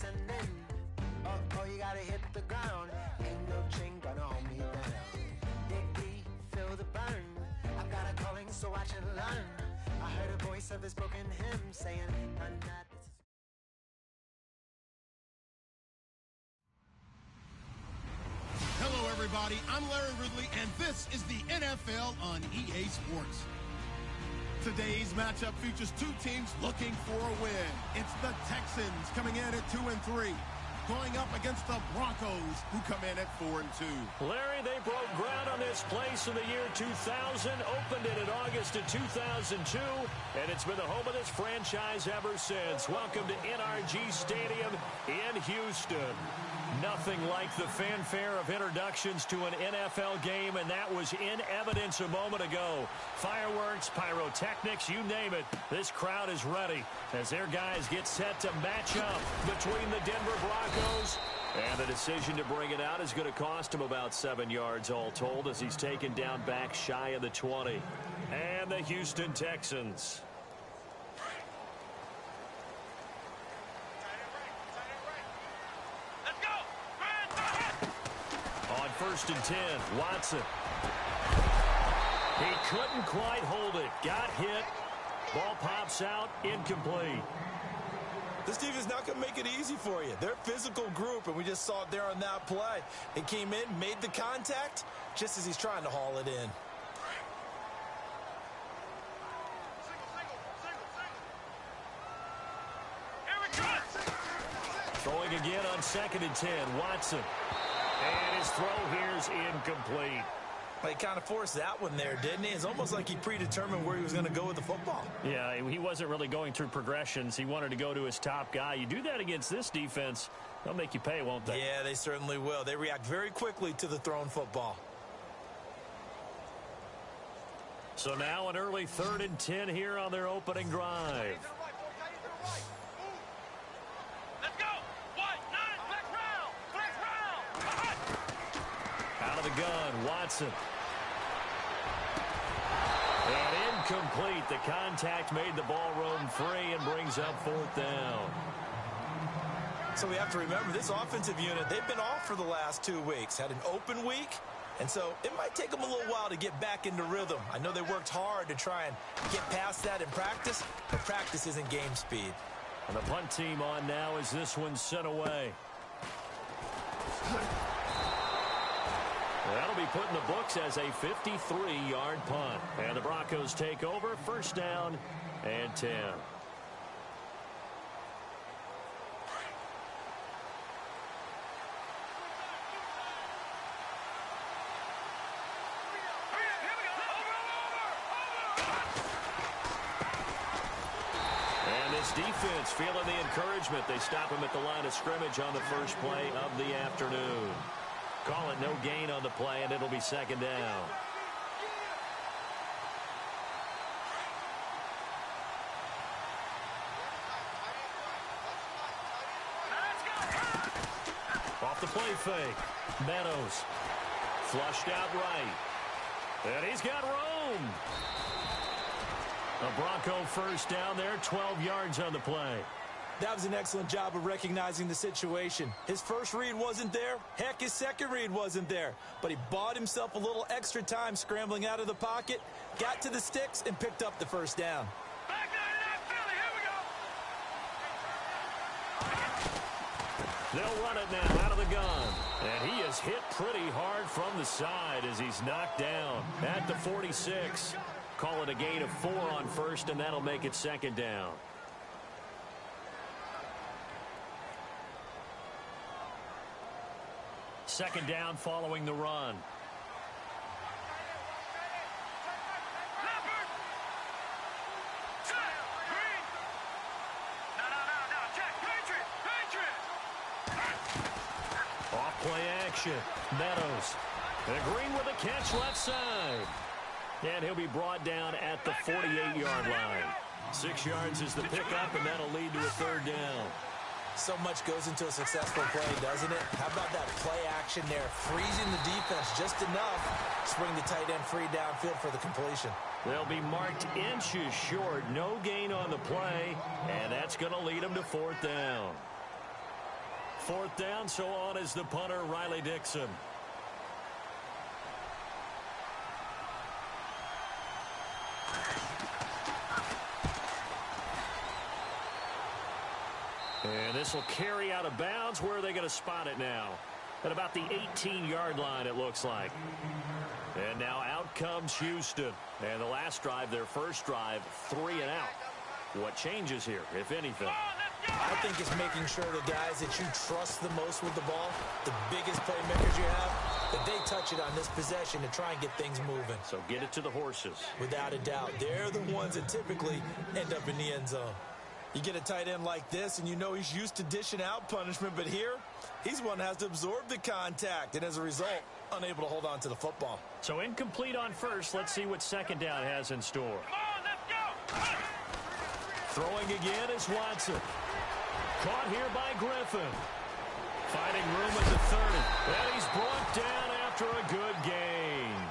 descending. Oh, you gotta hit the ground. Ain't no chain gonna hold me down. Dig deep, feel the burn. I've got a calling, so watch and learn. I heard a voice of this broken hymn saying, "None that this is." Hello, everybody. I'm Larry Ridley, and this is the NFL on EA Sports. Today's matchup features two teams looking for a win. It's the Texans coming in at 2-3, going up against the Broncos, who come in at 4-2. Larry, they broke ground on this place in the year 2000, opened it in August of 2002, and it's been the home of this franchise ever since. Welcome to NRG Stadium in Houston. Nothing like the fanfare of introductions to an NFL game, and that was in evidence a moment ago. Fireworks, pyrotechnics, you name it. This crowd is ready as their guys get set to match up between the Denver Broncos. And the decision to bring it out is going to cost him about 7 yards all told as he's taken down back shy of the 20. And the Houston Texans. On 1st and 10, Watson. He couldn't quite hold it. Got hit. Ball pops out. Incomplete. This team is not going to make it easy for you. They're a physical group, and we just saw it there on that play. He came in, made the contact, just as he's trying to haul it in. Throwing again on 2nd and 10, Watson. And his throw here's incomplete. He kind of forced that one there, didn't he? It's almost like he predetermined where he was going to go with the football. Yeah, he wasn't really going through progressions. He wanted to go to his top guy. You do that against this defense, they'll make you pay, won't they? Yeah, they certainly will. They react very quickly to the thrown football. So now an early 3rd and 10 here on their opening drive. Out of the gun, Watson. And incomplete. The contact made the ball roam free and brings up 4th down. So we have to remember this offensive unit, they've been off for the last 2 weeks. Had an open week, and so it might take them a little while to get back into rhythm. I know they worked hard to try and get past that in practice, but practice isn't game speed. And the punt team on now as this one's sent away. That'll be put in the books as a 53-yard punt. And the Broncos take over, 1st down and 10. And this defense feeling the encouragement. They stop him at the line of scrimmage on the first play of the afternoon. Call it no gain on the play, and it'll be 2nd down. Off the play fake. Meadows. Flushed out right. And he's got room. A Bronco 1st down there, 12 yards on the play. That was an excellent job of recognizing the situation. His first read wasn't there. Heck, his second read wasn't there. But he bought himself a little extra time scrambling out of the pocket, got to the sticks, and picked up the 1st down. Back 99 Philly, here we go. They'll run it now out of the gun. And he is hit pretty hard from the side as he's knocked down at the 46. Call it a gain of 4 on 1st, and that'll make it 2nd down. Second down following the run. Off play action. Meadows. And Green with a catch left side. And he'll be brought down at the 48-yard line. 6 yards is the pickup, and that'll lead to a 3rd down. So much goes into a successful play, doesn't it? How about that play action there? Freezing the defense just enough to swing the tight end free downfield for the completion. They'll be marked inches short. No gain on the play, and that's going to lead them to 4th down. 4th down, so on is the punter, Riley Dixon. And this will carry out of bounds. Where are they going to spot it now? At about the 18-yard line, it looks like. And now out comes Houston. And the last drive, their first drive, 3 and out. What changes here, if anything? I think it's making sure the guys that you trust the most with the ball, the biggest playmakers you have, that they touch it on this possession to try and get things moving. So get it to the horses. Without a doubt. They're the ones that typically end up in the end zone. You get a tight end like this, and you know he's used to dishing out punishment, but here, he's one that has to absorb the contact, and as a result, unable to hold on to the football. So incomplete on first. Let's see what second down has in store. Come on, let's go! Throwing again is Watson. Caught here by Griffin. Finding room at the 30. And he's brought down after a good gain.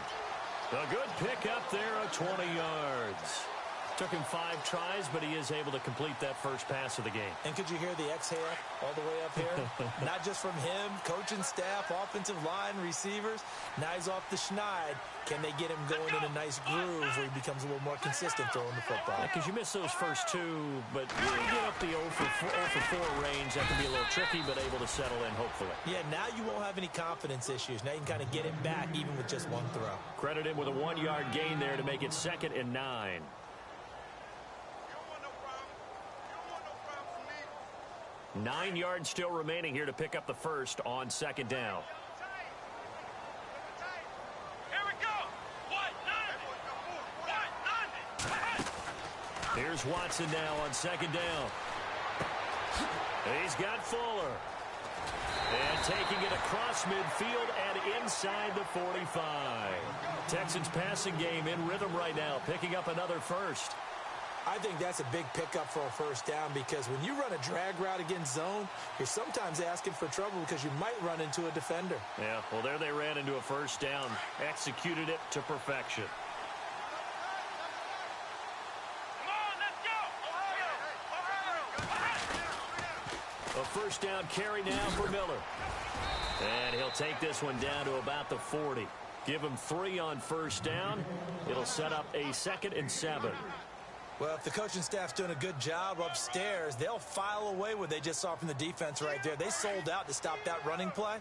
A good pickup there of 20 yards. Took him 5 tries, but he is able to complete that first pass of the game. And could you hear the exhale all the way up here? Not just from him, coaching staff, offensive line, receivers. Now he's off the schneid. Can they get him going in a nice groove where he becomes a little more consistent throwing the football? Because you miss those first 2, but you get up the 0 for 4 range. That can be a little tricky, but able to settle in, hopefully. Yeah, now you won't have any confidence issues. Now you can kind of get it back even with just 1 throw. Credit him with a 1-yard gain there to make it 2nd and 9. 9 yards still remaining here to pick up the first on 2nd down. Here we go! Here's Watson now on 2nd down. He's got Fuller. And taking it across midfield and inside the 45. Texans passing game in rhythm right now, picking up another first. I think that's a big pickup for a first down because when you run a drag route against zone, you're sometimes asking for trouble because you might run into a defender. Yeah, well, there they ran into a first down. Executed it to perfection. Come on, let's go! A first down carry now for Miller. And he'll take this one down to about the 40. Give him 3 on first down. It'll set up a 2nd and 7. Well, if the coaching staff's doing a good job upstairs, they'll file away what they just saw from the defense right there. They sold out to stop that running play.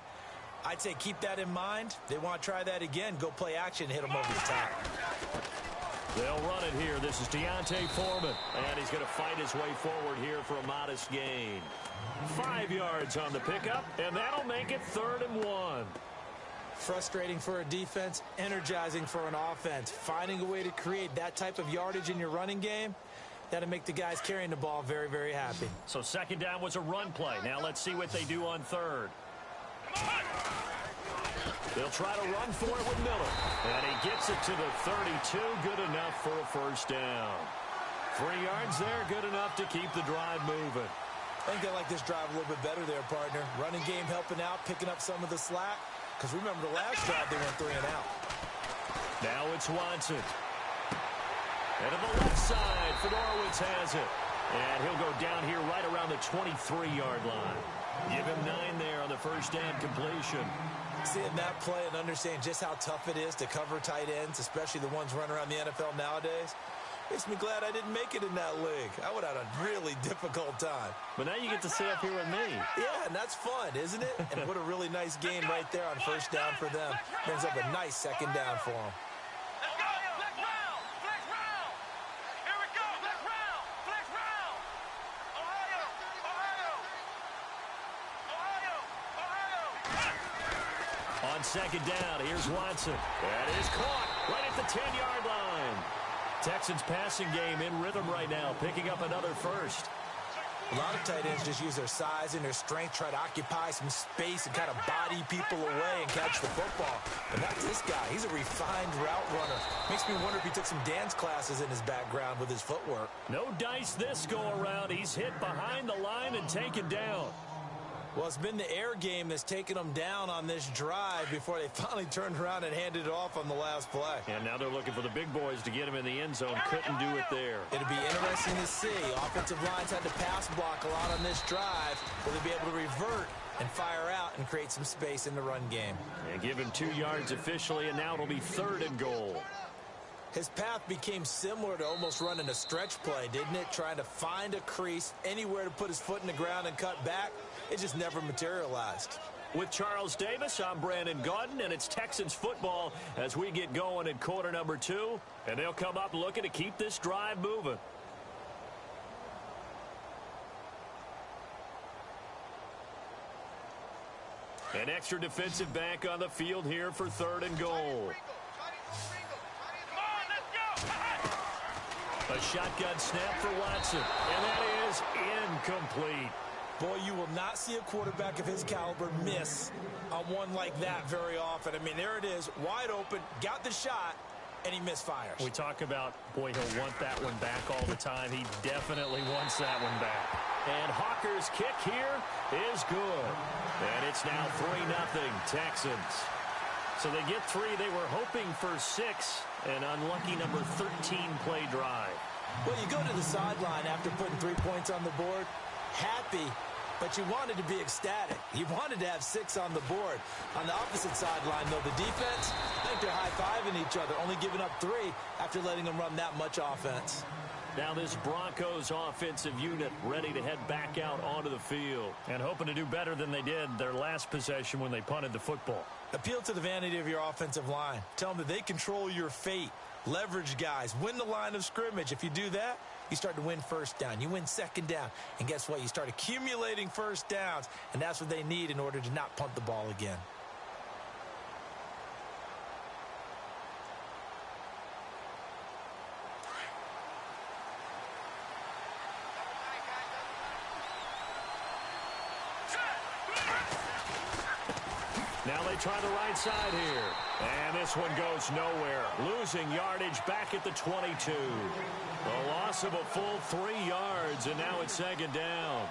I'd say keep that in mind. They want to try that again. Go play action, hit them over the top. They'll run it here. This is Deontay Foreman. And he's going to fight his way forward here for a modest gain. 5 yards on the pickup, and that'll make it 3rd and 1. Frustrating for a defense, energizing for an offense. Finding a way to create that type of yardage in your running game, that'll make the guys carrying the ball very, very happy. So 2nd down was a run play. Now let's see what they do on 3rd. They'll try to run for it with Miller. And he gets it to the 32. Good enough for a first down. 3 yards there, good enough to keep the drive moving. I think they like this drive a little bit better there, partner. Running game helping out, picking up some of the slack. Because remember, the last drive, they went 3 and out. Now it's Watson. And to the left side, Fedorowicz has it. And he'll go down here right around the 23-yard line. Give him 9 there on the first down completion. Seeing that play and understanding just how tough it is to cover tight ends, especially the ones running around the NFL nowadays, makes me glad I didn't make it in that league. I would have had a really difficult time. But now you get to stay up here with me. Yeah, and that's fun, isn't it? And what a really nice game right there on first down for them. Brings up a nice 2nd down for them. Let's go! Flex round! Flex round! Here we go! Flex round! Flex round! Ohio! Ohio! Ohio! On 2nd down, here's Watson. That is caught right at the 10-yard line. Texans passing game in rhythm right now, picking up another first. A lot of tight ends just use their size and their strength, try to occupy some space and kind of body people away and catch the football. But not this guy. He's a refined route runner. Makes me wonder if he took some dance classes in his background with his footwork. No dice this go around. He's hit behind the line and taken down. Well, it's been the air game that's taken them down on this drive before they finally turned around and handed it off on the last play. And now they're looking for the big boys to get him in the end zone. Couldn't do it there. It'll be interesting to see. Offensive lines had to pass block a lot on this drive. Will they be able to revert and fire out and create some space in the run game. And give him 2 yards officially, and now it'll be 3rd and goal. His path became similar to almost running a stretch play, didn't it? Trying to find a crease, anywhere to put his foot in the ground and cut back. It just never materialized. With Charles Davis, I'm Brandon Gaudin, and it's Texans football as we get going in quarter number 2. And they'll come up looking to keep this drive moving. An extra defensive back on the field here for 3rd and goal. A shotgun snap for Watson, and that is incomplete. Boy, you will not see a quarterback of his caliber miss on one like that very often. I mean, there it is, wide open, got the shot, and he misfires. We talk about, boy, he'll want that one back all the time. He definitely wants that one back. And Hawker's kick here is good. And it's now 3-0 Texans. So they get 3. They were hoping for 6. An unlucky number 13 play drive. Well, you go to the sideline after putting 3 points on the board, happy, but you wanted to be ecstatic. You wanted to have 6 on the board. On the opposite sideline, though, the defense, I think they're high-fiving each other, only giving up 3 after letting them run that much offense. Now this Broncos offensive unit ready to head back out onto the field and hoping to do better than they did their last possession when they punted the football. Appeal to the vanity of your offensive line. Tell them that they control your fate. Leverage guys. Win the line of scrimmage. If you do that, you start to win first down. You win second down. And guess what? You start accumulating first downs. And that's what they need in order to not punt the ball again. Now they try the right side here. And this one goes nowhere. Losing yardage back at the 22. A loss of a full 3 yards, and now it's 2nd down.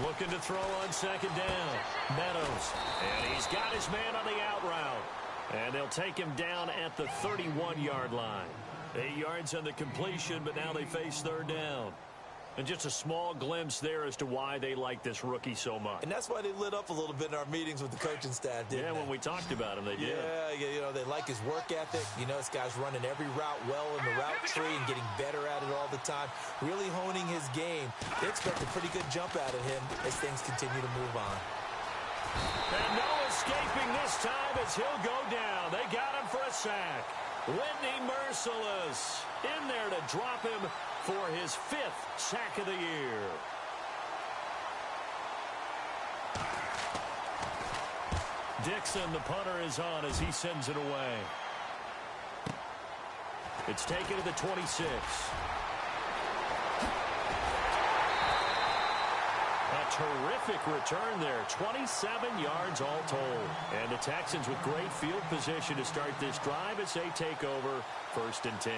Looking to throw on 2nd down. Meadows. And he's got his man on the out route. And they'll take him down at the 31-yard line. 8 yards on the completion, but now they face 3rd down. And just a small glimpse there as to why they like this rookie so much. And that's why they lit up a little bit in our meetings with the coaching staff, didn't they? Yeah, when we talked about him, they did. Yeah, you know, they like his work ethic. You know, this guy's running every route well in the route tree and getting better at it all the time. Really honing his game. They expect a pretty good jump out of him as things continue to move on. And no escaping this time as he'll go down. They got him for a sack. Whitney Merciless in there to drop him for his 5th sack of the year. Dixon, the punter, is on as he sends it away. It's taken to the 26. A terrific return there. 27 yards all told. And the Texans with great field position to start this drive as they take over 1st and 10.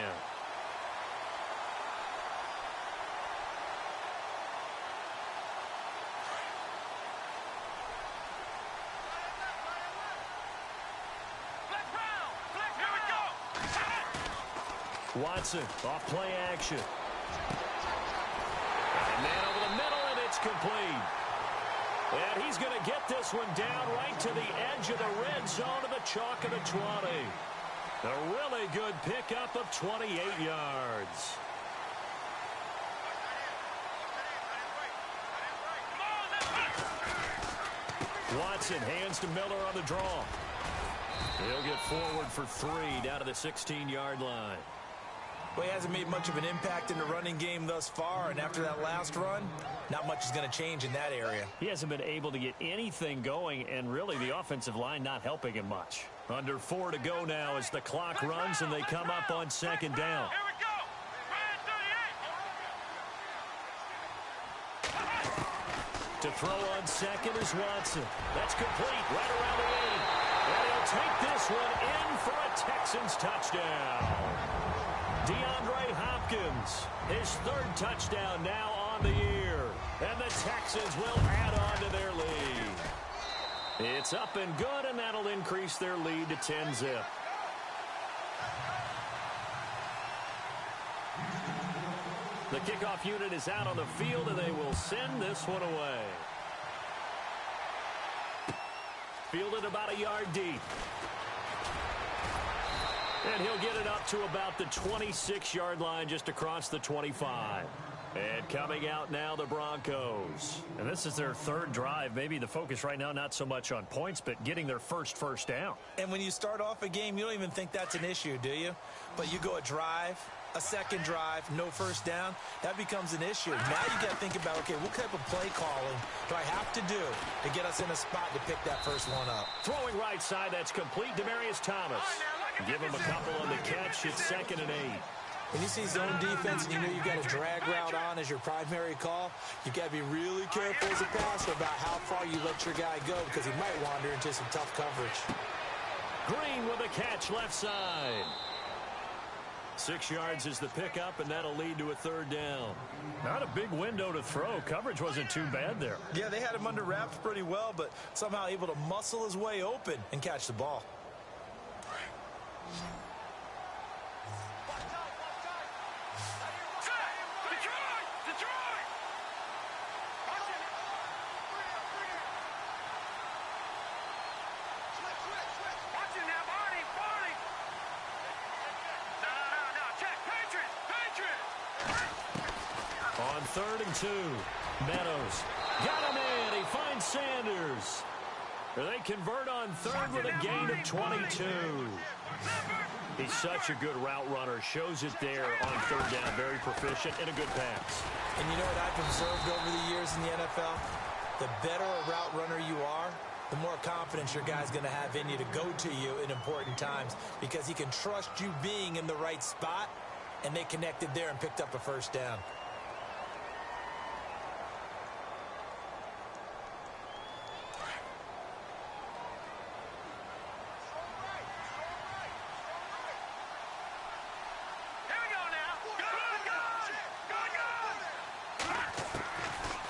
Watson off play action. And man over the middle, and it's complete. And he's going to get this one down right to the edge of the red zone of the chalk of the 20. A really good pickup of 28 yards. Watson hands to Miller on the draw. He'll get forward for 3 down to the 16-yard line. Well, he hasn't made much of an impact in the running game thus far, and after that last run, not much is going to change in that area. He hasn't been able to get anything going, and really the offensive line not helping him much. Under 4 to go now as the clock runs and they come up on 2nd down. Here we go. To throw on 2nd is Watson. That's complete right around the 8. And he'll take this one in for a Texans touchdown. DeAndre Hopkins, his third touchdown now on the year. And the Texans will add on to their lead. It's up and good, and that'll increase their lead to 10-zip. The kickoff unit is out on the field, and they will send this one away. Fielded about a yard deep. And he'll get it up to about the 26-yard line, just across the 25. And coming out now, the Broncos. And this is their third drive. Maybe the focus right now, not so much on points, but getting their first down. And when you start off a game, you don't even think that's an issue, do you? But you go a drive, a second drive, no first down, that becomes an issue. Now you got to think about, okay, what type of play calling do I have to do to get us in a spot to pick that first one up? Throwing right side, that's complete. Demaryius Thomas. Give him a couple on the catch. It's 2nd and 8. When you see zone defense and you know you've got a drag route on as your primary call, you've got to be really careful as a passer about how far you let your guy go because he might wander into some tough coverage. Green with a catch left side. 6 yards is the pickup, and that'll lead to a 3rd down. Not a big window to throw. Coverage wasn't too bad there. Yeah, they had him under wraps pretty well, but somehow able to muscle his way open and catch the ball. On 3rd and 2, Meadows got him in. He finds Sanders. They convert on 3rd with a gain of 22. He's such a good route runner. Shows it there on 3rd down. Very proficient and a good pass. And you know what I've observed over the years in the NFL? The better a route runner you are, the more confidence your guy's going to have in you to go to you in important times because he can trust you being in the right spot, and they connected there and picked up a 1st down.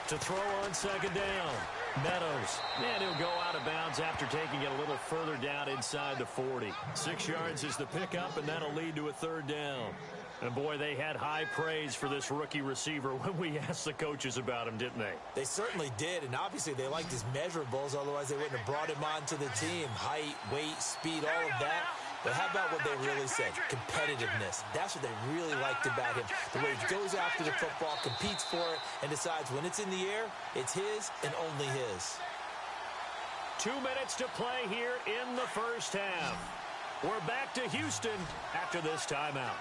To throw on 2nd down. Meadows. And he'll go out of bounds after taking it a little further down inside the 40. 6 yards is the pickup, and that'll lead to a 3rd down. And, boy, they had high praise for this rookie receiver when we asked the coaches about him, didn't they? They certainly did, and obviously they liked his measurables. Otherwise, they wouldn't have brought him onto the team. Height, weight, speed, all of that. But how about what they really said? Competitiveness. That's what they really liked about him. The way he goes after the football, competes for it, and decides when it's in the air, it's his and only his. 2 minutes to play here in the first half. We're back to Houston after this timeout.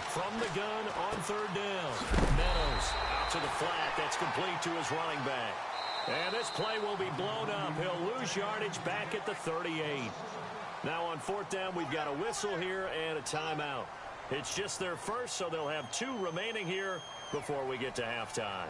From the gun on 3rd down. Meadows out to the flat. That's complete to his running back. And this play will be blown up. He'll lose yardage back at the 38. Now on 4th down, we've got a whistle here and a timeout. It's just their first, so they'll have 2 remaining here before we get to halftime.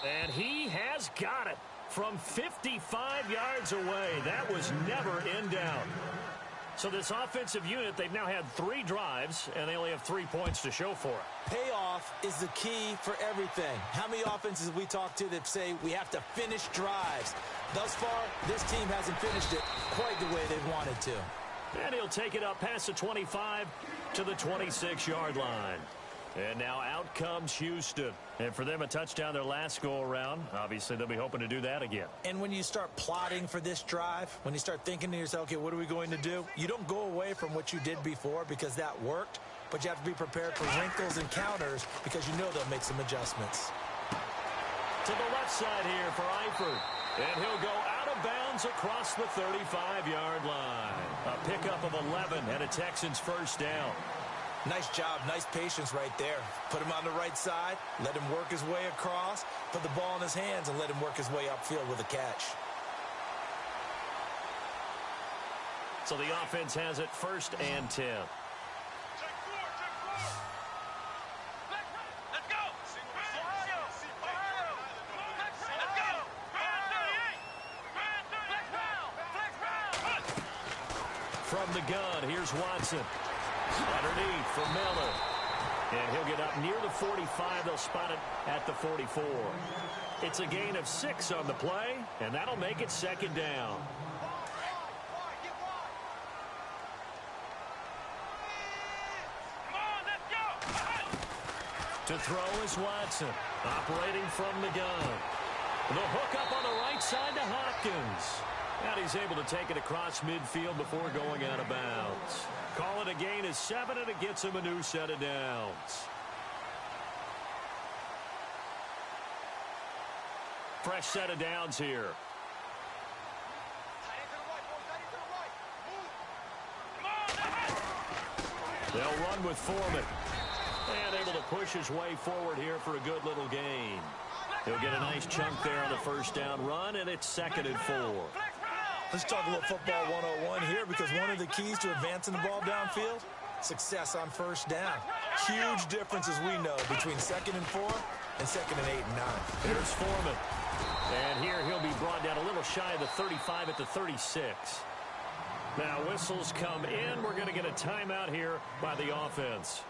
And he has got it. From 55 yards away. That was never in doubt. So this offensive unit, they've now had 3 drives, and they only have 3 points to show for it. Payoff is the key for everything. How many offenses have we talked to that say we have to finish drives? Thus far, this team hasn't finished it quite the way they wanted to. And he'll take it up past the 25 to the 26-yard line. And now out comes Houston. And for them, a touchdown their last go-around. Obviously, they'll be hoping to do that again. And when you start plotting for this drive, when you start thinking to yourself, okay, what are we going to do? You don't go away from what you did before because that worked, but you have to be prepared for wrinkles and counters because you know they'll make some adjustments. To the left side here for Eifert. And he'll go out of bounds across the 35-yard line. A pickup of 11 and a Texans 1st down. Nice job, nice patience right there. Put him on the right side, let him work his way across, put the ball in his hands, and let him work his way upfield with a catch. So the offense has it 1st and 10. From the gun, here's Watson. Underneath for Miller. And he'll get up near the 45. They'll spot it at the 44. It's a gain of 6 on the play, and that'll make it second down. To throw is Watson, operating from the gun. The hook up on the right side to Hopkins. And he's able to take it across midfield before going out of bounds. Call it a gain of 7, and it gets him a new set of downs. Fresh set of downs here. They'll run with Foreman. And able to push his way forward here for a good little gain. He'll get a nice chunk there on the first down run, and it's 2nd and 4. Let's talk a little football 101 here, because one of the keys to advancing the ball downfield, success on first down. Huge difference, as we know, between 2nd and 4 and 2nd and 8 and 9. Here's Foreman. And here he'll be brought down a little shy of the 35 at the 36. Now whistles come in. We're going to get a timeout here by the offense,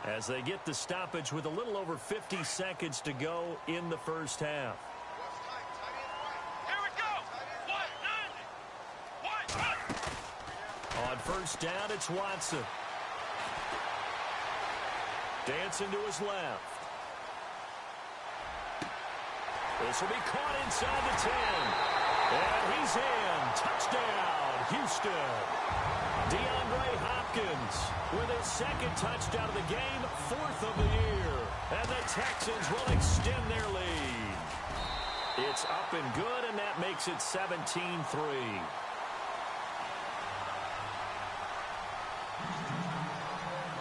as they get the stoppage with a little over 50 seconds to go in the first half. Here we go. On first down, it's Watson. Dancing to his left. This will be caught inside the 10. And he's in. Touchdown, Houston. DeAndre Hopkins with his 2nd touchdown of the game, 4th of the year. And the Texans will extend their lead. It's up and good, and that makes it 17-3.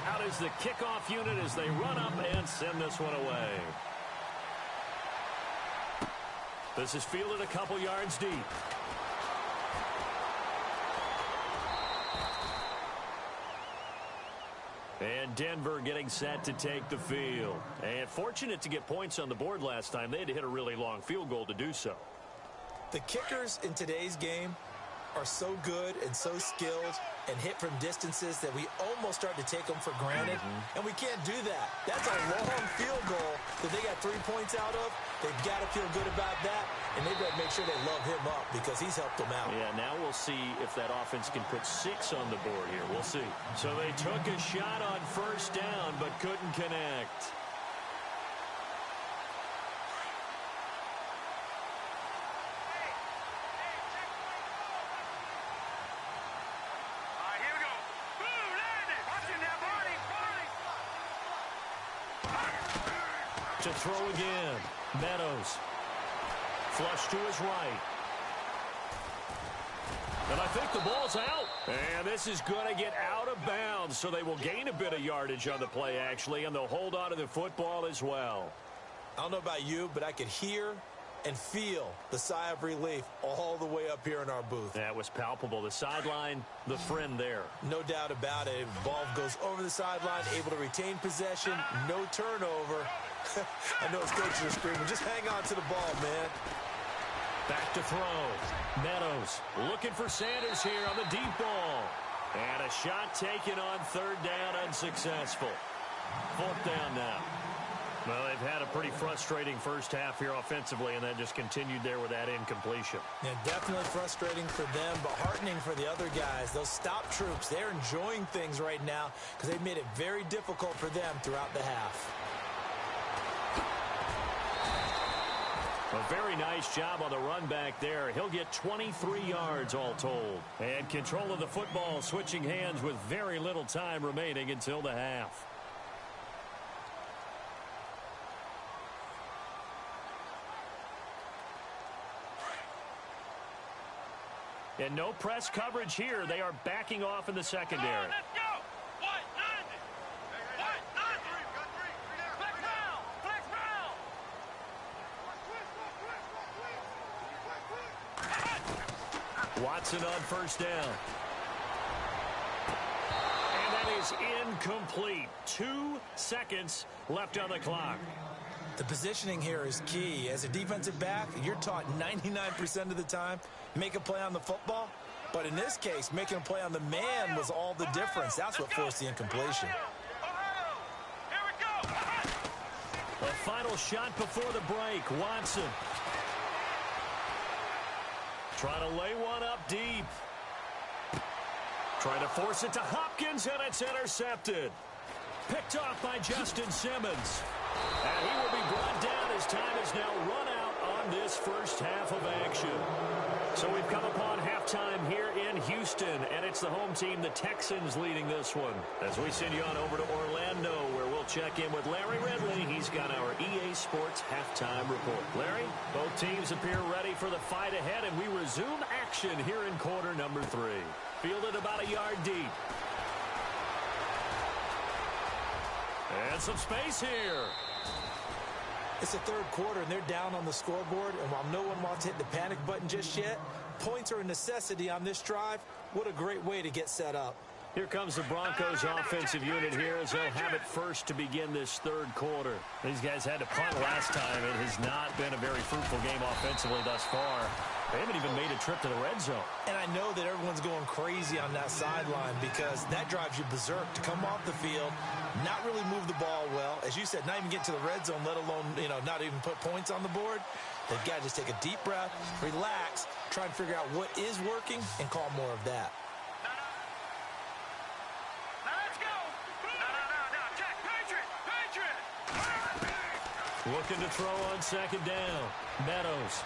Out is the kickoff unit as they run up and send this one away. This is fielded a couple yards deep. And Denver getting set to take the field. And fortunate to get points on the board last time. They had to hit a really long field goal to do so. The kickers in today's game are so good and so skilled and hit from distances that we almost start to take them for granted. And we can't do that. That's a long field goal that they got 3 points out of. They've got to feel good about that, and they've got to make sure they love him up because he's helped them out. Yeah, now we'll see if that offense can put 6 on the board here. We'll see. So they took a shot on first down but couldn't connect. To throw again. Meadows. Flush to his right. And I think the ball's out. And this is going to get out of bounds, so they will gain a bit of yardage on the play, actually, and they'll hold on to the football as well. I don't know about you, but I could hear and feel the sigh of relief all the way up here in our booth. That was palpable. The sideline, the friend there. No doubt about it. Ball goes over the sideline, able to retain possession, no turnover. I know his coaches are screaming, just hang on to the ball, man. Back to throw. Meadows looking for Sanders here on the deep ball. And a shot taken on 3rd down, unsuccessful. 4th down now. Well, they've had a pretty frustrating first half here offensively, and that just continued there with that incompletion. Yeah, definitely frustrating for them, but heartening for the other guys. Those stop troops, they're enjoying things right now because they've made it very difficult for them throughout the half. A very nice job on the run back there. He'll get 23 yards all told. And control of the football switching hands with very little time remaining until the half. And no press coverage here. They are backing off in the secondary. Let's go. Watson on first down. And that is incomplete. 2 seconds left on the clock. The positioning here is key. As a defensive back, you're taught 99% of the time, make a play on the football, But in this case, making a play on the man was all the difference. That's what forced the incompletion. The final shot before the break. Watson. Trying to lay one up deep. Trying to force it to Hopkins, and it's intercepted. Picked off by Justin Simmons. And he will be brought down as time is now run out on this first half of action. So we've come upon halftime here in Houston, and it's the home team, the Texans, leading this one. As we send you on over to Orlando, where we'll check in with Larry Ridley. He's got our EA Sports halftime report. Larry, both teams appear ready for the fight ahead, and we resume action here in quarter number 3. Fielded about a yard deep. And some space here. It's the third quarter, and they're down on the scoreboard. And while no one wants to hit the panic button just yet, points are a necessity on this drive. What a great way to get set up. Here comes the Broncos offensive unit here as they'll have it first to begin this third quarter. These guys had to punt last time. It has not been a very fruitful game offensively thus far. They haven't even made a trip to the red zone. And I know that everyone's going crazy on that sideline because that drives you berserk to come off the field, not really move the ball well. As you said, not even get to the red zone, let alone, not even put points on the board. They've got to just take a deep breath, relax, try and figure out what is working, and call more of that. Looking to throw on second down. Meadows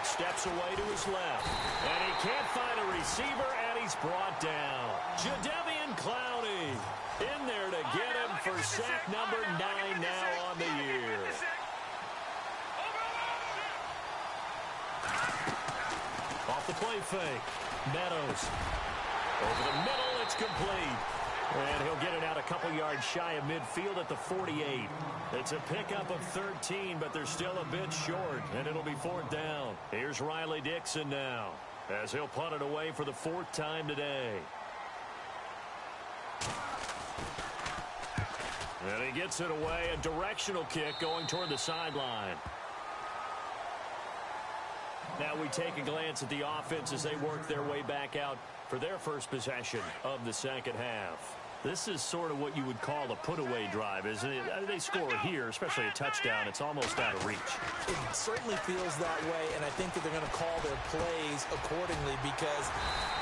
steps away to his left. And he can't find a receiver, and he's brought down. Jadeveon Clowney in there to get him for sack number 9 now on the year. Off the play fake. Meadows. Over the middle, it's complete. And he'll get it out a couple yards shy of midfield at the 48. It's a pickup of 13, but they're still a bit short, and it'll be 4th down. Here's Riley Dixon now, as he'll punt it away for the 4th time today. And he gets it away, a directional kick going toward the sideline. Now we take a glance at the offense as they work their way back out for their first possession of the second half. This is sort of what you would call a put-away drive, isn't it? They score here, especially a touchdown. It's almost out of reach. It certainly feels that way, and I think that they're going to call their plays accordingly because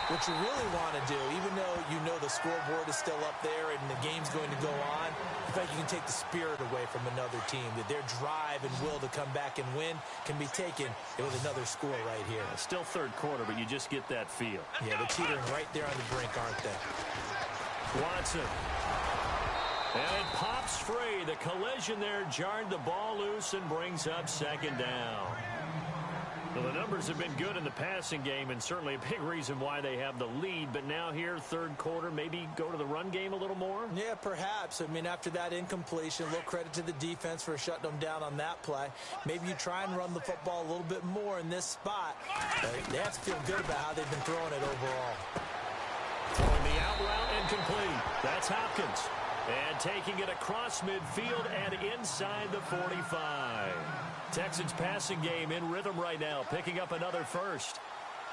what you really want to do, even though you know the scoreboard is still up there and the game's going to go on, in fact, you can take the spirit away from another team, that their drive and will to come back and win can be taken with another score right here. It's still third quarter, but you just get that feel. Yeah, they're teetering right there on the brink, aren't they? Watson. And it pops free. The collision there jarred the ball loose and brings up second down. Well, the numbers have been good in the passing game and certainly a big reason why they have the lead. But now here, third quarter, maybe go to the run game a little more? Yeah, perhaps. I mean, after that incompletion, a little credit to the defense for shutting them down on that play. Maybe you try and run the football a little bit more in this spot. They have to feel good about how they've been throwing it overall. Throwing the out route incomplete. That's Hopkins. And taking it across midfield and inside the 45. Texans passing game in rhythm right now, picking up another first.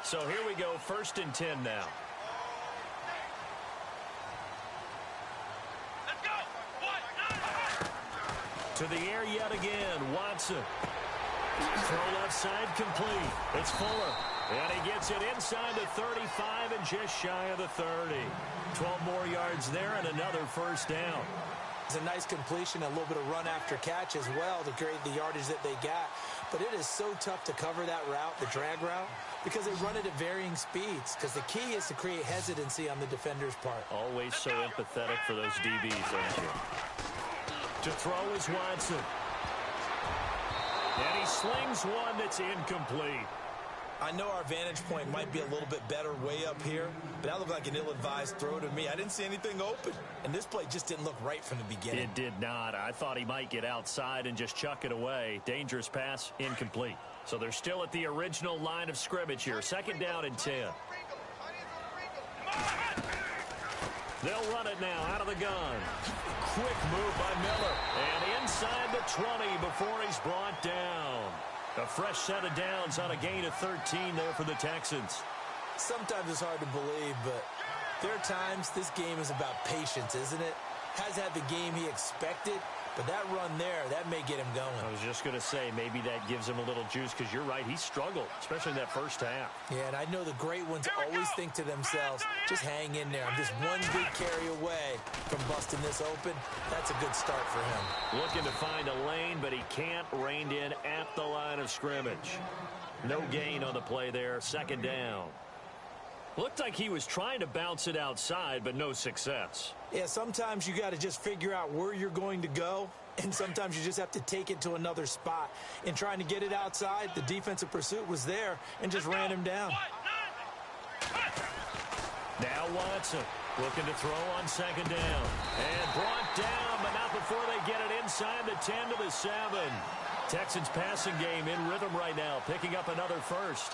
So here we go, 1st and 10 now. Let's go. To the air yet again, Watson. Throw left side complete. It's Fuller. And he gets it inside the 35 and just shy of the 30. 12 more yards there and another first down. It's a nice completion, a little bit of run after catch as well to create the yardage that they got. But it is so tough to cover that route, the drag route, because they run it at varying speeds. Because the key is to create hesitancy on the defender's part. Always so empathetic for those DBs, aren't you? To throw is Watson. And he slings one that's incomplete. I know our vantage point might be a little bit better way up here, but that looked like an ill-advised throw to me. I didn't see anything open, and this play just didn't look right from the beginning. It did not. I thought he might get outside and just chuck it away. Dangerous pass, incomplete. So they're still at the original line of scrimmage here. 2nd down and 10. They'll run it now out of the gun. Quick move by Miller, and inside the 20 before he's brought down. A fresh set of downs on a gain of 13 there for the Texans. Sometimes it's hard to believe, but there are times this game is about patience, isn't it? Hasn't had the game he expected, but that run there, that may get him going. I was just going to say, maybe that gives him a little juice, because you're right, he struggled, especially in that first half. Yeah, and I know the great ones always think to themselves, just hang in there. I'm just one big carry away from busting this open. That's a good start for him. Looking to find a lane, but he can't. Reined in at the line of scrimmage. No gain on the play there, second down. Looked like he was trying to bounce it outside, but no success. Yeah, sometimes you got to just figure out where you're going to go, and sometimes you just have to take it to another spot. In trying to get it outside, the defensive pursuit was there and just ran him down. Now Watson looking to throw on second down. And brought down, but not before they get it inside the 10 to the 7. Texans passing game in rhythm right now, picking up another first.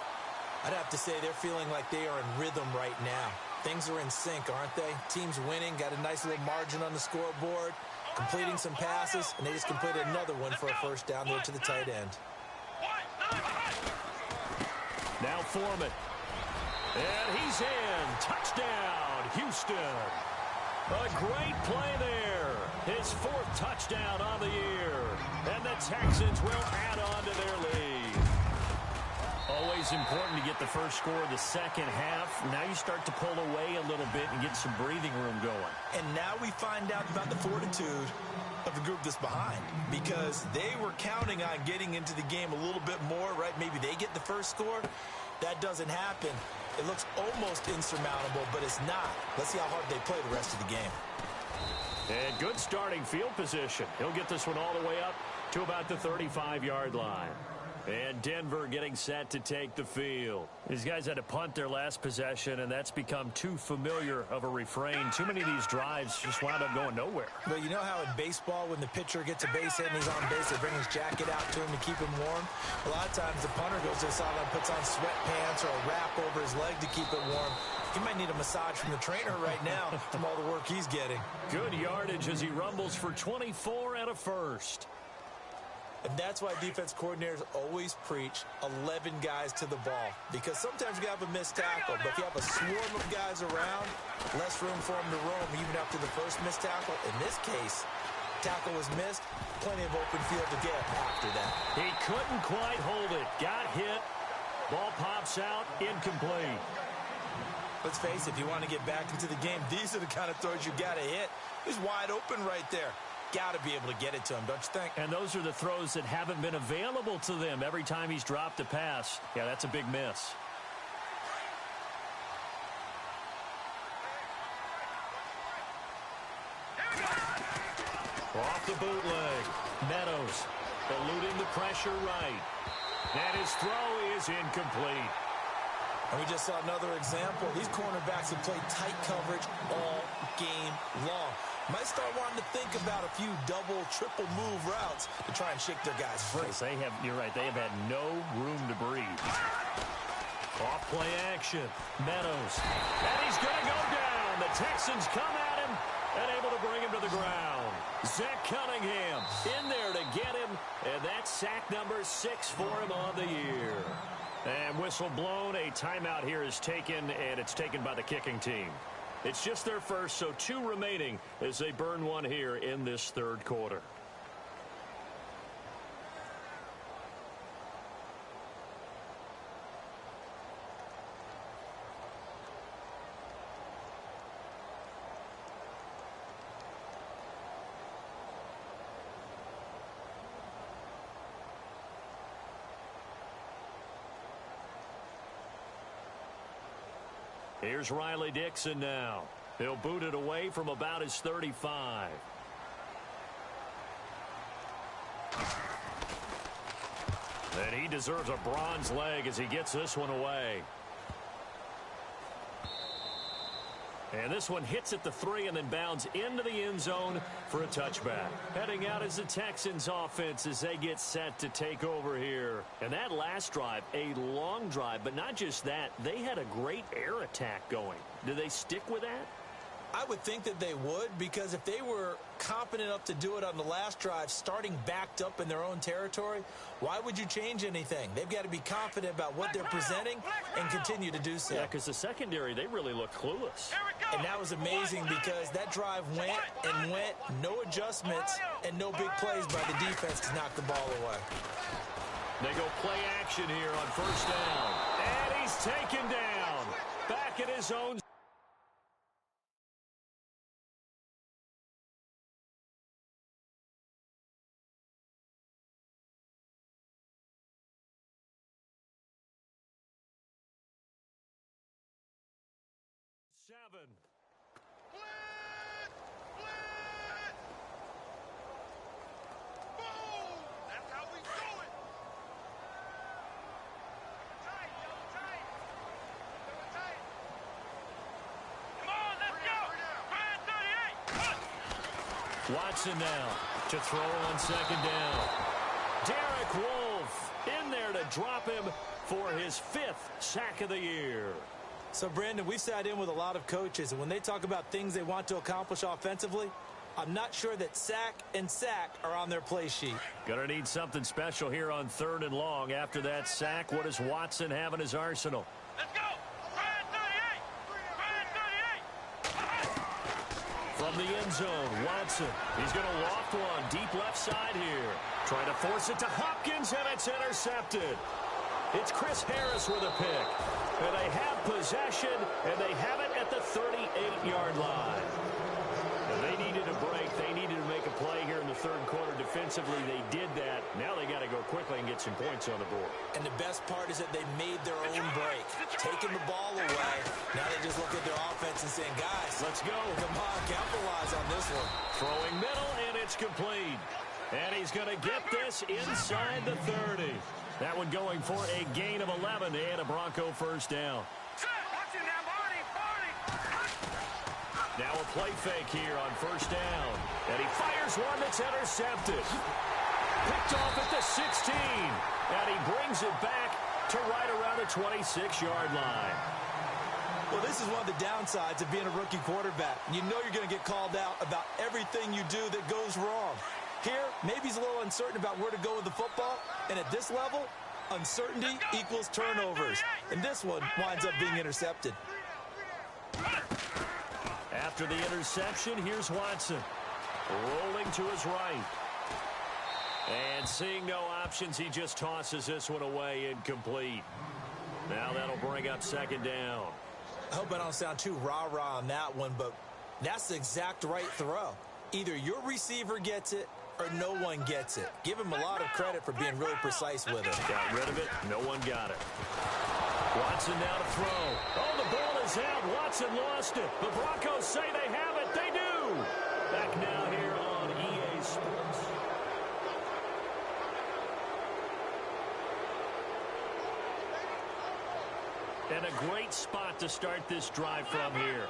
I'd have to say they're feeling like they are in rhythm right now. Things are in sync, aren't they? Team's winning, got a nice little margin on the scoreboard, completing some passes, and they just completed another one for a first down there to the tight end. Now Foreman. And he's in. Touchdown, Houston. A great play there. His 4th touchdown on the year. And the Texans will add on to their lead. Always important to get the first score of the second half. Now you start to pull away a little bit and get some breathing room going. And now we find out about the fortitude of the group that's behind, because they were counting on getting into the game a little bit more, right? Maybe they get the first score. That doesn't happen. It looks almost insurmountable, but it's not. Let's see how hard they play the rest of the game. And good starting field position. He'll get this one all the way up to about the 35-yard line. And Denver getting set to take the field. These guys had to punt their last possession, and that's become too familiar of a refrain. Too many of these drives just wound up going nowhere. But you know how in baseball, when the pitcher gets a base hit and he's on base, they bring his jacket out to him to keep him warm? A lot of times the punter goes to the sideline, puts on sweatpants or a wrap over his leg to keep it warm. He might need a massage from the trainer right now from all the work he's getting. Good yardage as he rumbles for 24 and a first. And that's why defense coordinators always preach 11 guys to the ball, because sometimes you have a missed tackle, but if you have a swarm of guys around, less room for them to roam even after the first missed tackle. In this case, tackle was missed, plenty of open field to get after that. He couldn't quite hold it. Got hit. Ball pops out, incomplete. Let's face it, if you want to get back into the game, these are the kind of throws you got to hit. He's wide open right there. Got to be able to get it to him, don't you think? And those are the throws that haven't been available to them every time he's dropped a pass. Yeah, that's a big miss. Off the bootleg. Meadows eluding the pressure right. And his throw is incomplete. And we just saw another example. These cornerbacks have played tight coverage all game long. Might start wanting to think about a few double, triple move routes to try and shake their guys free. Yes, you're right, they have had no room to breathe. Off play action. Meadows. And he's going to go down. The Texans come at him and able to bring him to the ground. Zach Cunningham in there to get him. And that's sack number 6 for him on the year. And whistle blown. A timeout here is taken, and it's taken by the kicking team. It's just their first, so 2 remaining as they burn one here in this third quarter. Here's Riley Dixon now. He'll boot it away from about his 35. And he deserves a bronze leg as he gets this one away. And this one hits at the 3 and then bounds into the end zone for a touchback. Heading out is the Texans offense as they get set to take over here. And that last drive, a long drive, but not just that. They had a great air attack going. Do they stick with that? I would think that they would, because if they were confident enough to do it on the last drive, starting backed up in their own territory, why would you change anything? They've got to be confident about what they're presenting and continue to do so. Yeah, because the secondary, they really look clueless. And that was amazing because that drive went and went, no adjustments, and no big plays by the defense to knock the ball away. They go play action here on first down. And he's taken down. Back at his own. Seven. Boom! That's how we do it. Tight, double tight. Double tight. Come on, let's go. Brand 38. Watson now to throw on second down. Derek Wolfe in there to drop him for his 5th sack of the year. So, Brandon, we've sat in with a lot of coaches, and when they talk about things they want to accomplish offensively, I'm not sure that sack and sack are on their play sheet. Gonna need something special here on 3rd and long. After that sack, what does Watson have in his arsenal? Let's go. Brand 38. Brand 38. From the end zone, Watson. He's going to loft one deep left side here. Trying to force it to Hopkins, and it's intercepted. It's Chris Harris with a pick. And they have possession, and they have it at the 38-yard line. And they needed a break. They needed to make a play here in the 3rd quarter defensively. They did that. Now they got to go quickly and get some points on the board. And the best part is that they made their own break, taking the ball away. Now they just look at their offense and saying, guys, Let's go. Come on, capitalize on this one. Throwing middle, and it's complete. And he's going to get this inside the 30. That one going for a gain of 11 and a Bronco first down. Now a play fake here on first down. And he fires one that's intercepted. Picked off at the 16. And he brings it back to right around the 26-yard line. Well, this is one of the downsides of being a rookie quarterback. You know you're going to get called out about everything you do that goes wrong. Here, maybe he's a little uncertain about where to go with the football. And at this level, uncertainty equals turnovers. And this one winds up being intercepted. After the interception, here's Watson. Rolling to his right. And seeing no options, he just tosses this one away incomplete. Now that'll bring up second down. I hope I don't sound too rah-rah on that one, but that's the exact right throw. Either your receiver gets it or no one gets it. Give him a lot of credit for being really precise with it. Got rid of it. No one got it. Watson now to throw. Oh, the ball is out. Watson lost it. The Broncos say they have it. They do. Back now here on EA Sports. And a great spot to start this drive from here.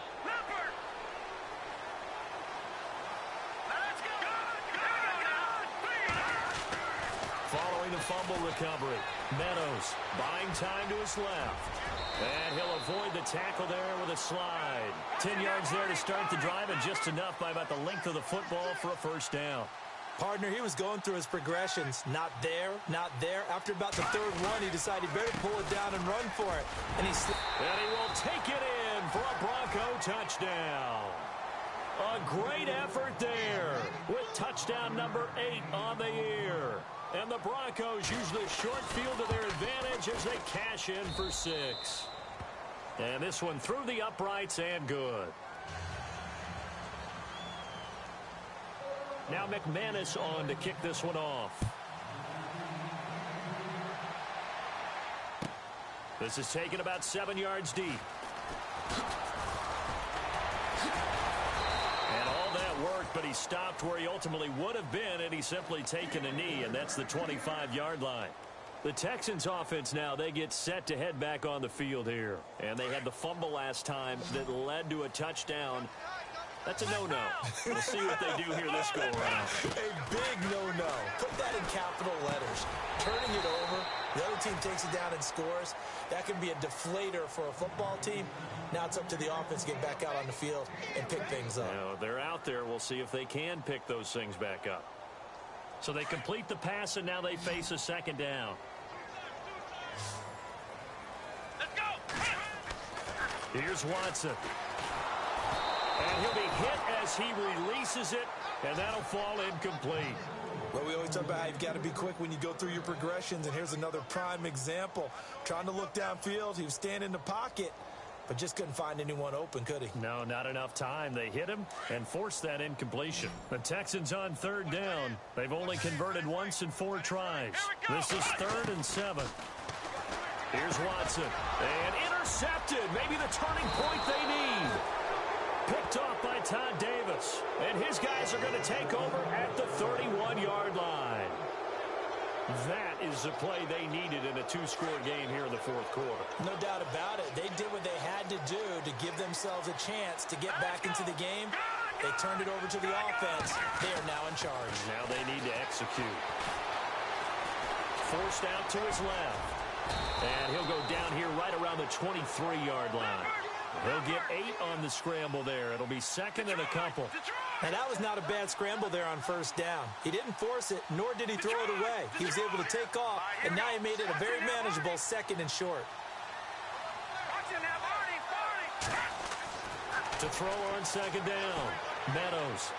Following the fumble recovery, Meadows buying time to his left. And he'll avoid the tackle there with a slide. 10 yards there to start the drive, and just enough by about the length of the football for a first down. Partner, he was going through his progressions. Not there, not there. After about the 3rd one, he decided he better pull it down and run for it. And he will take it in for a Bronco touchdown. A great effort there with touchdown number 8 on the year. And the Broncos use the short field to their advantage as they cash in for 6. And this one through the uprights and good. Now McManus on to kick this one off. This is taken about 7 yards deep. And all that worked, but he stopped where he ultimately would have been, and he's simply taken a knee, and that's the 25-yard line. The Texans offense now, they get set to head back on the field here. And they had the fumble last time that led to a touchdown. That's a no-no. We'll see what they do here this go-around. A big no-no. Put that in capital letters. Turning it over The other team takes it down and scores. That can be a deflator for a football team. Now it's up to the offense to get back out on the field and pick things up. Now, they're out there. We'll see if they can pick those things back up. So they complete the pass, and now they face a second down. Let's go. Here's Watson. And he'll be hit as he releases it, and that'll fall incomplete. Well, we always talk about how you've got to be quick when you go through your progressions, and here's another prime example. Trying to look downfield, he was standing in the pocket, but just couldn't find anyone open, could he? No, not enough time. They hit him and forced that incompletion. The Texans on third down. They've only converted once in 4 tries. This is 3rd and 7. Here's Watson. And intercepted. Maybe the turning point they need. Picked off by Todd Davis. And his guys are going to take over at the 31-yard line. That is the play they needed in a 2-score game here in the 4th quarter. No doubt about it. They did what they had to do to give themselves a chance to get back into the game. They turned it over to the offense. They are now in charge. Now they need to execute. Forced out to his left. And he'll go down here right around the 23-yard line. He'll get 8 on the scramble there. It'll be 2nd and a couple. Now, that was not a bad scramble there on 1st down. He didn't force it, nor did he throw it away. He was able to take off, and now he made it a very manageable 2nd and short. To throw on 2nd down, Meadows.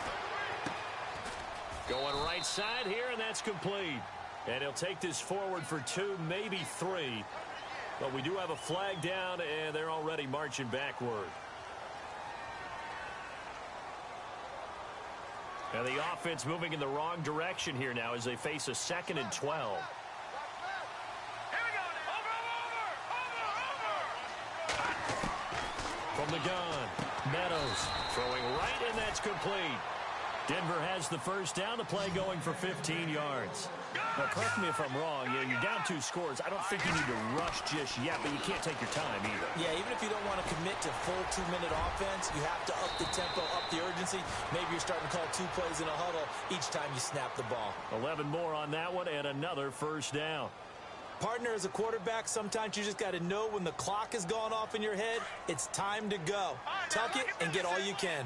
Going right side here, and that's complete. And he'll take this forward for 2, maybe 3. But we do have a flag down, and they're already marching backward. And the offense moving in the wrong direction here now as they face a 2nd and 12. From the gun, Meadows throwing right, and that's complete. Denver has the 1st down, the play going for 15 yards. Now, correct me if I'm wrong. You're down 2 scores. I don't think you need to rush just yet, but you can't take your time either. Yeah, even if you don't want to commit to full 2-minute offense, you have to up the tempo, up the urgency. Maybe you're starting to call 2 plays in a huddle each time you snap the ball. 11 more on that one, and another 1st down. Partner, as a quarterback, sometimes you just got to know when the clock has gone off in your head, it's time to go. Tuck it and get all you can.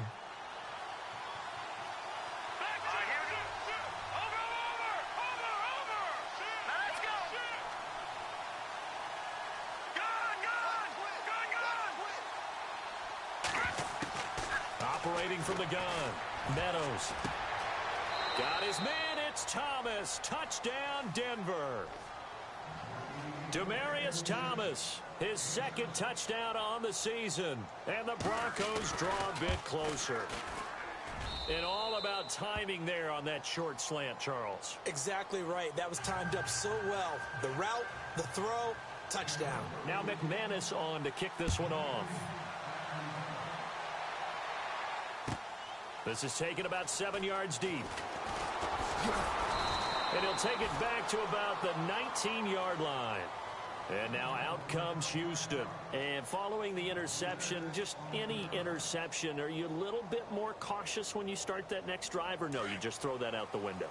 Operating from the gun, Meadows. Got his man, it's Thomas. Touchdown, Denver. Demaryius Thomas, his 2nd touchdown on the season. And the Broncos draw a bit closer. And all about timing there on that short slant, Charles. Exactly right. That was timed up so well. The route, the throw, touchdown. Now McManus on to kick this one off. This is taken about 7 yards deep. And he'll take it back to about the 19-yard line. And now out comes Houston. And following the interception, just any interception, are you a little bit more cautious when you start that next drive, or no, you just throw that out the window?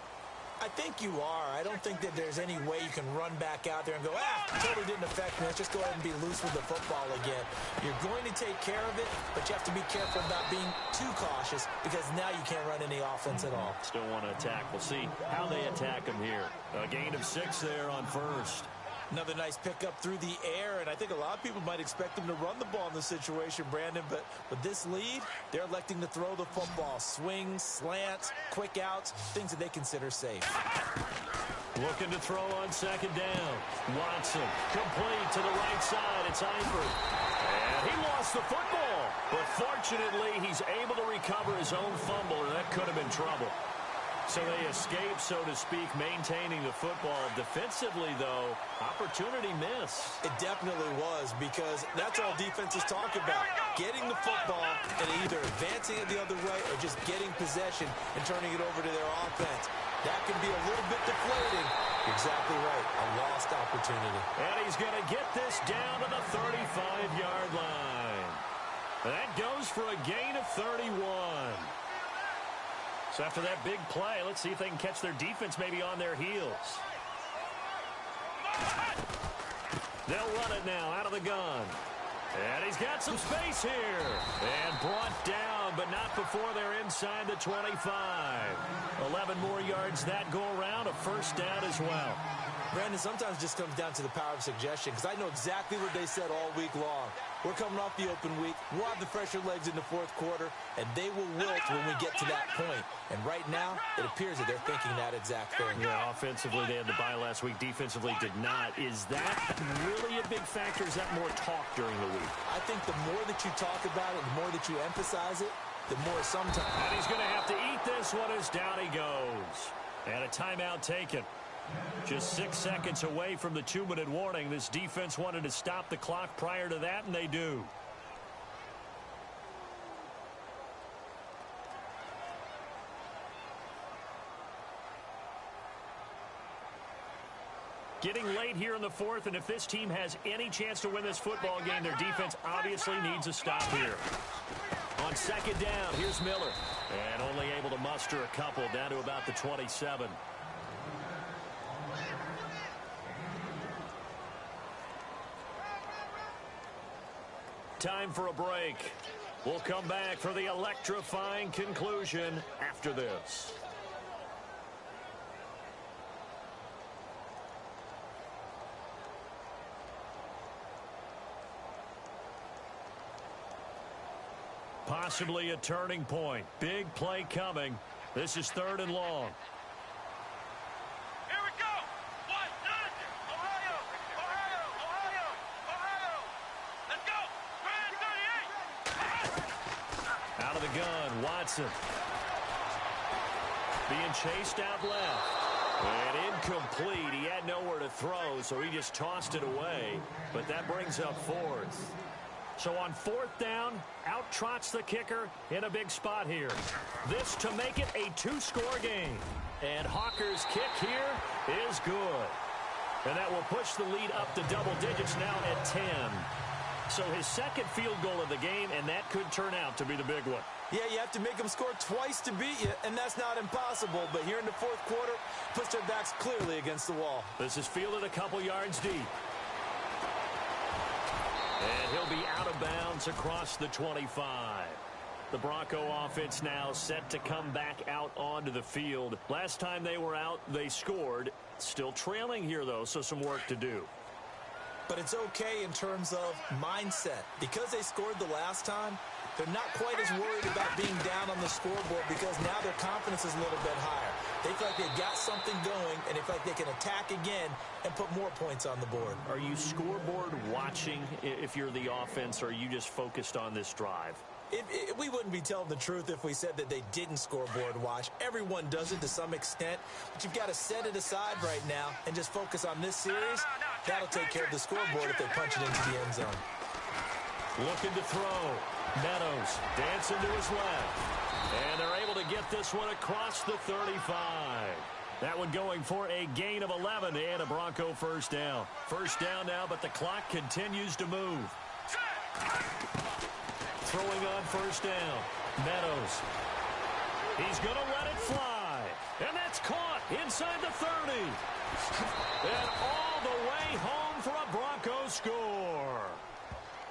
I think you are. I don't think that there's any way you can run back out there and go, totally didn't affect me. Let's just go ahead and be loose with the football again. You're going to take care of it, but you have to be careful about being too cautious because now you can't run any offense at all. Still want to attack. We'll see how they attack him here. A gain of 6 there on 1st. Another nice pickup through the air, and I think a lot of people might expect them to run the ball in this situation, Brandon, but with this lead, they're electing to throw the football. Swings, slants, quick outs, things that they consider safe. Looking to throw on 2nd down. Watson, complete to the right side. It's Eifert. And he lost the football, but fortunately, he's able to recover his own fumble, and that could have been trouble. So they escape, so to speak, maintaining the football. Defensively, though, opportunity miss. It definitely was, because that's all defenses talk about. Getting the football and either advancing it the other way or just getting possession and turning it over to their offense. That can be a little bit deflating. You're exactly right. A lost opportunity. And he's going to get this down to the 35-yard line. That goes for a gain of 31. So after that big play, let's see if they can catch their defense maybe on their heels. They'll run it now out of the gun. And he's got some space here. And brought down, but not before they're inside the 25. 11 more yards that go around, a first down as well. Brandon, sometimes it just comes down to the power of suggestion, because I know exactly what they said all week long. We're coming off the open week. We'll have the fresher legs in the fourth quarter, and they will wilt when we get to that point. And right now, it appears that they're thinking that exact thing. Yeah, offensively, they had the bye last week. Defensively, did not. Is that really a big factor? Is that more talk during the week? I think the more that you talk about it, the more that you emphasize it, the more sometimes. And he's going to have to eat this one as down he goes. And a timeout taken. Just 6 seconds away from the 2-minute warning. This defense wanted to stop the clock prior to that, and they do. Getting late here in the fourth, and if this team has any chance to win this football game, their defense obviously needs a stop here. On second down, here's Miller. And only able to muster a couple down to about the 27. Time for a break. We'll come back for the electrifying conclusion after this. Possibly a turning point. Big play coming. This is 3rd and long. Here we go. Ohio. Let's go. 38. Out of the gun, Watson. Being chased out left. And incomplete. He had nowhere to throw, so he just tossed it away. But that brings up 4th. So on 4th down, out trots the kicker in a big spot here. This to make it a 2-score game. And Hawker's kick here is good. And that will push the lead up to double digits now at 10. So his second field goal of the game, and that could turn out to be the big one. Yeah, you have to make them score twice to beat you, and that's not impossible. But here in the fourth quarter, puts their backs clearly against the wall. This is fielded a couple yards deep. And he'll be out of bounds across the 25. The Bronco offense now set to come back out onto the field. Last time they were out, they scored. Still trailing here, though, so some work to do. But it's okay in terms of mindset. Because they scored the last time, they're not quite as worried about being down on the scoreboard because now their confidence is a little bit higher. They feel like they've got something going, and they feel like they can attack again and put more points on the board. Are you scoreboard watching if you're the offense, or are you just focused on this drive? We wouldn't be telling the truth if we said that they didn't scoreboard watch. Everyone does it to some extent, but you've got to set it aside right now and just focus on this series. That'll take care of the scoreboard if they punch it into the end zone. Looking to throw. Meadows dancing to his left. And they're able to get this one across the 35. That one going for a gain of 11 and a Bronco first down. First down now, but the clock continues to move. Throwing on first down. Meadows. He's going to let it fly. And that's caught inside the 30. And all the way home for a Bronco score.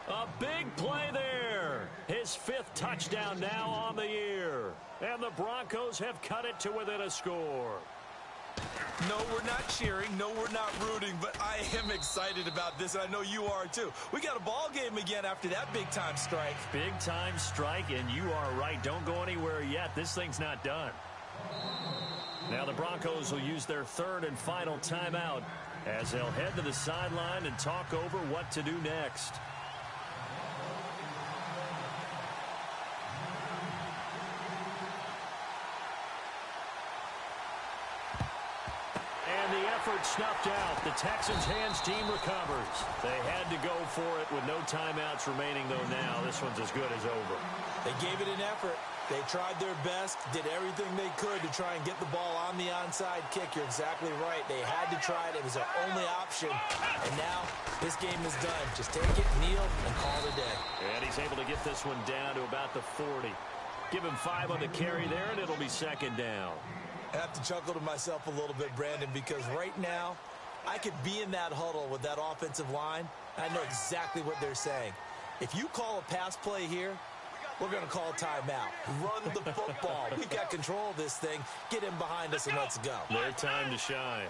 A big play there. His 5th touchdown now on the year. And the Broncos have cut it to within a score. No, we're not cheering. No, we're not rooting. But I am excited about this, and I know you are too. We got a ball game again after that big-time strike. Big-time strike, and you are right. Don't go anywhere yet. This thing's not done. Now the Broncos will use their 3rd and final timeout as they'll head to the sideline and talk over what to do next. Snuffed out. The Texans' hands team recovers. They had to go for it with no timeouts remaining, though now this one's as good as over. They gave it an effort. They tried their best, did everything they could to try and get the ball on the onside kick. You're exactly right. They had to try it. It was their only option. And now this game is done. Just take it, kneel, and call it a day. And he's able to get this one down to about the 40. Give him 5 on the carry there, and it'll be second down. I have to chuckle to myself a little bit, Brandon, because right now I could be in that huddle with that offensive line. I know exactly what they're saying. If you call a pass play here, we're going to call timeout. Run the football. We've got control of this thing. Get in behind us and let's go. Their time to shine.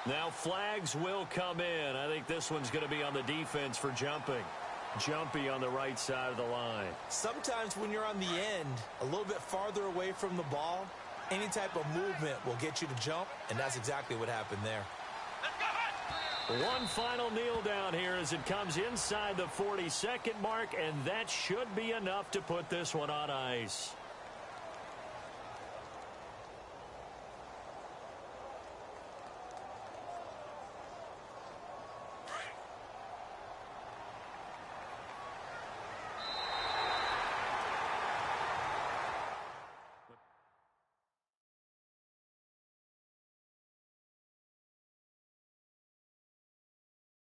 Now flags will come in. I think this one's going to be on the defense for jumping. Jumpy on the right side of the line. Sometimes when you're on the end, a little bit farther away from the ball, any type of movement will get you to jump, and that's exactly what happened there. One final kneel down here as it comes inside the 40-second mark, and that should be enough to put this one on ice.